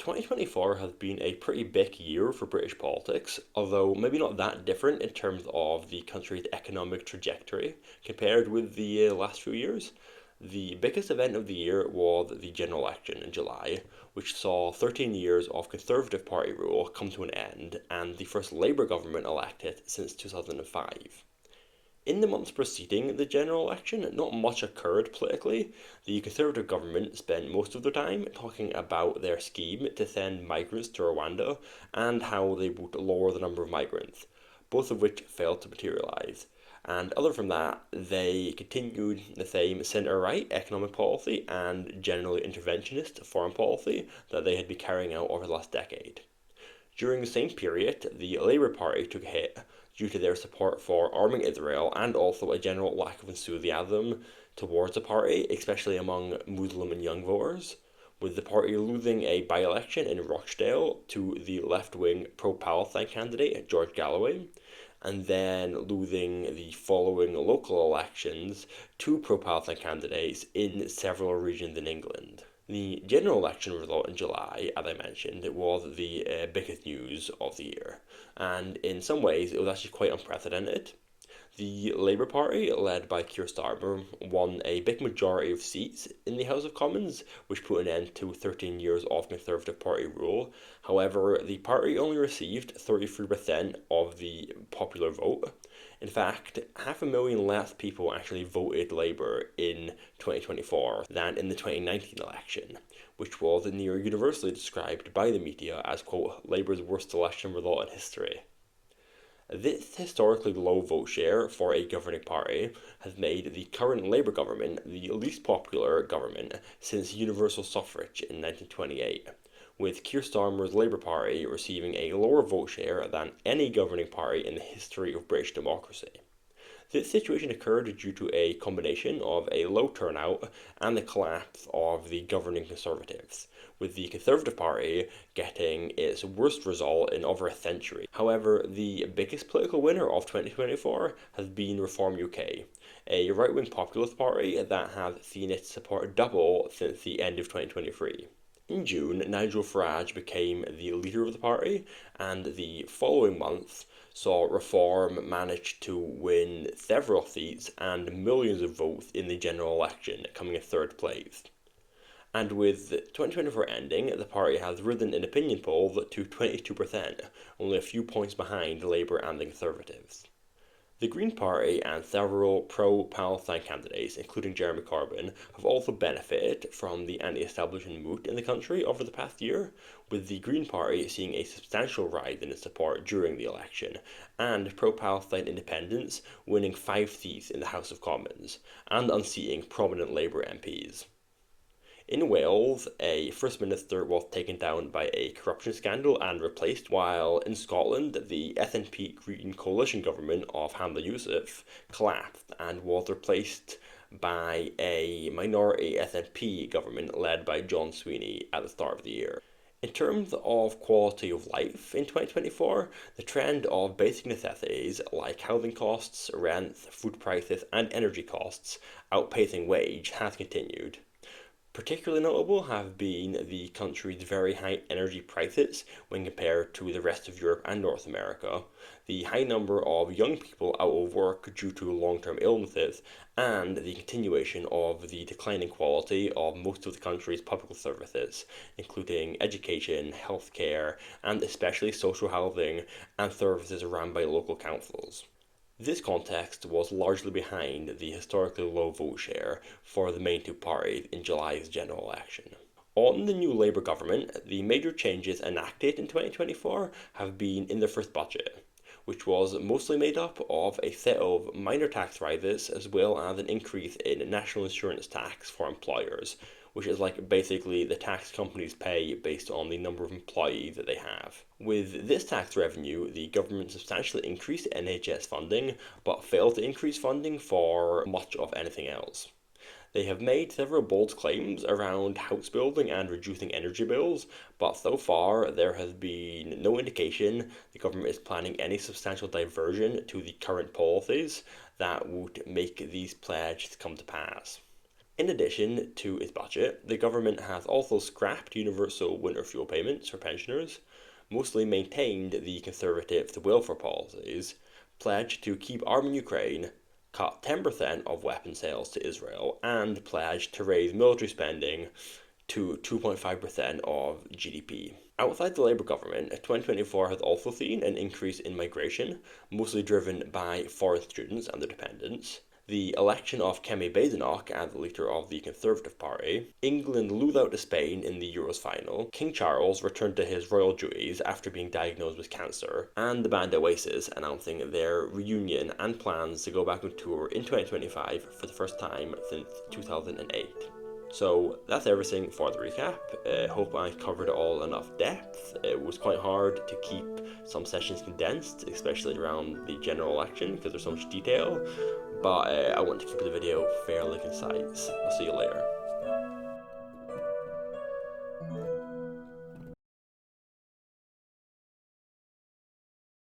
2024 has been a pretty big year for British politics, although maybe not that different in terms of the country's economic trajectory compared with the last few years. The biggest event of the year was the general election in July, which saw 13 years of Conservative Party rule come to an end and the first Labour government elected since 2005. In the months preceding the general election, not much occurred politically. The Conservative government spent most of their time talking about their scheme to send migrants to Rwanda and how they would lower the number of migrants, both of which failed to materialise. And other from that, they continued the same centre right economic policy and generally interventionist foreign policy that they had been carrying out over the last decade. During the same period, the Labour Party took a hit due to their support for arming Israel and also a general lack of enthusiasm towards the party, especially among Muslim and young voters, with the party losing a by-election in Rochdale to the left-wing pro-Palestine candidate George Galloway, and then losing the following local elections to pro-Palestine candidates in several regions in England. The general election result in July, as I mentioned, it was the biggest news of the year, and in some ways it was actually quite unprecedented. The Labour Party, led by Keir Starmer, won a big majority of seats in the House of Commons, which put an end to 13 years of Conservative Party rule. However, the party only received 33% of the popular vote. In fact, 500,000 less people actually voted Labour in 2024 than in the 2019 election, which was near universally described by the media as, quote, Labour's worst election result in history. This historically low vote share for a governing party has made the current Labour government the least popular government since universal suffrage in 1928, with Keir Starmer's Labour Party receiving a lower vote share than any governing party in the history of British democracy. This situation occurred due to a combination of a low turnout and the collapse of the governing Conservatives, with the Conservative Party getting its worst result in over a century. However, the biggest political winner of 2024 has been RefromUK, a right-wing populist party that has seen its support double since the end of 2023. In June, Nigel Farage became the leader of the party, and the following month saw Reform manage to win several seats and millions of votes in the general election, coming in third place. And with 2024 ending, the party has risen in opinion polls to 22%, only a few points behind Labour and the Conservatives. The Green Party and several pro-Palestine candidates, including Jeremy Corbyn, have also benefited from the anti-establishment mood in the country over the past year, with the Green Party seeing a substantial rise in its support during the election, and pro-Palestine independents winning 5 seats in the House of Commons, and unseating prominent Labour MPs. In Wales, a First Minister was taken down by a corruption scandal and replaced, while in Scotland, the SNP Green coalition government of Hamza Yousaf collapsed and was replaced by a minority SNP government led by John Sweeney at the start of the year. In terms of quality of life in 2024, the trend of basic necessities like housing costs, rents, food prices, and energy costs outpacing wage has continued. Particularly notable have been the country's very high energy prices when compared to the rest of Europe and North America, the high number of young people out of work due to long-term illnesses, and the continuation of the declining quality of most of the country's public services, including education, healthcare, and especially social housing and services run by local councils. This context was largely behind the historically low vote share for the main two parties in July's general election. On the new Labour government, the major changes enacted in 2024 have been in their first budget, which was mostly made up of a set of minor tax rises as well as an increase in national insurance tax for employers, which is like basically the tax companies pay based on the number of employees that they have. With this tax revenue, the government substantially increased NHS funding, but failed to increase funding for much of anything else. They have made several bold claims around house building and reducing energy bills, but so far there has been no indication the government is planning any substantial diversion to the current policies that would make these pledges come to pass. In addition to its budget, the government has also scrapped universal winter fuel payments for pensioners, mostly maintained the conservative welfare policies, pledged to keep arming Ukraine, cut 10% of weapon sales to Israel, and pledged to raise military spending to 2.5% of GDP. Outside the Labour government, 2024 has also seen an increase in migration, mostly driven by foreign students and their dependents. The election of Kemi Badenoch as the leader of the Conservative Party, England lose out to Spain in the Euros final, King Charles returned to his royal duties after being diagnosed with cancer, and the band Oasis announcing their reunion and plans to go back on tour in 2025 for the first time since 2008. So that's everything for the recap. Hope I covered it all enough depth. It was quite hard to keep some sessions condensed, especially around the general election because there's so much detail, but I want to keep the video fairly concise. I'll see you later.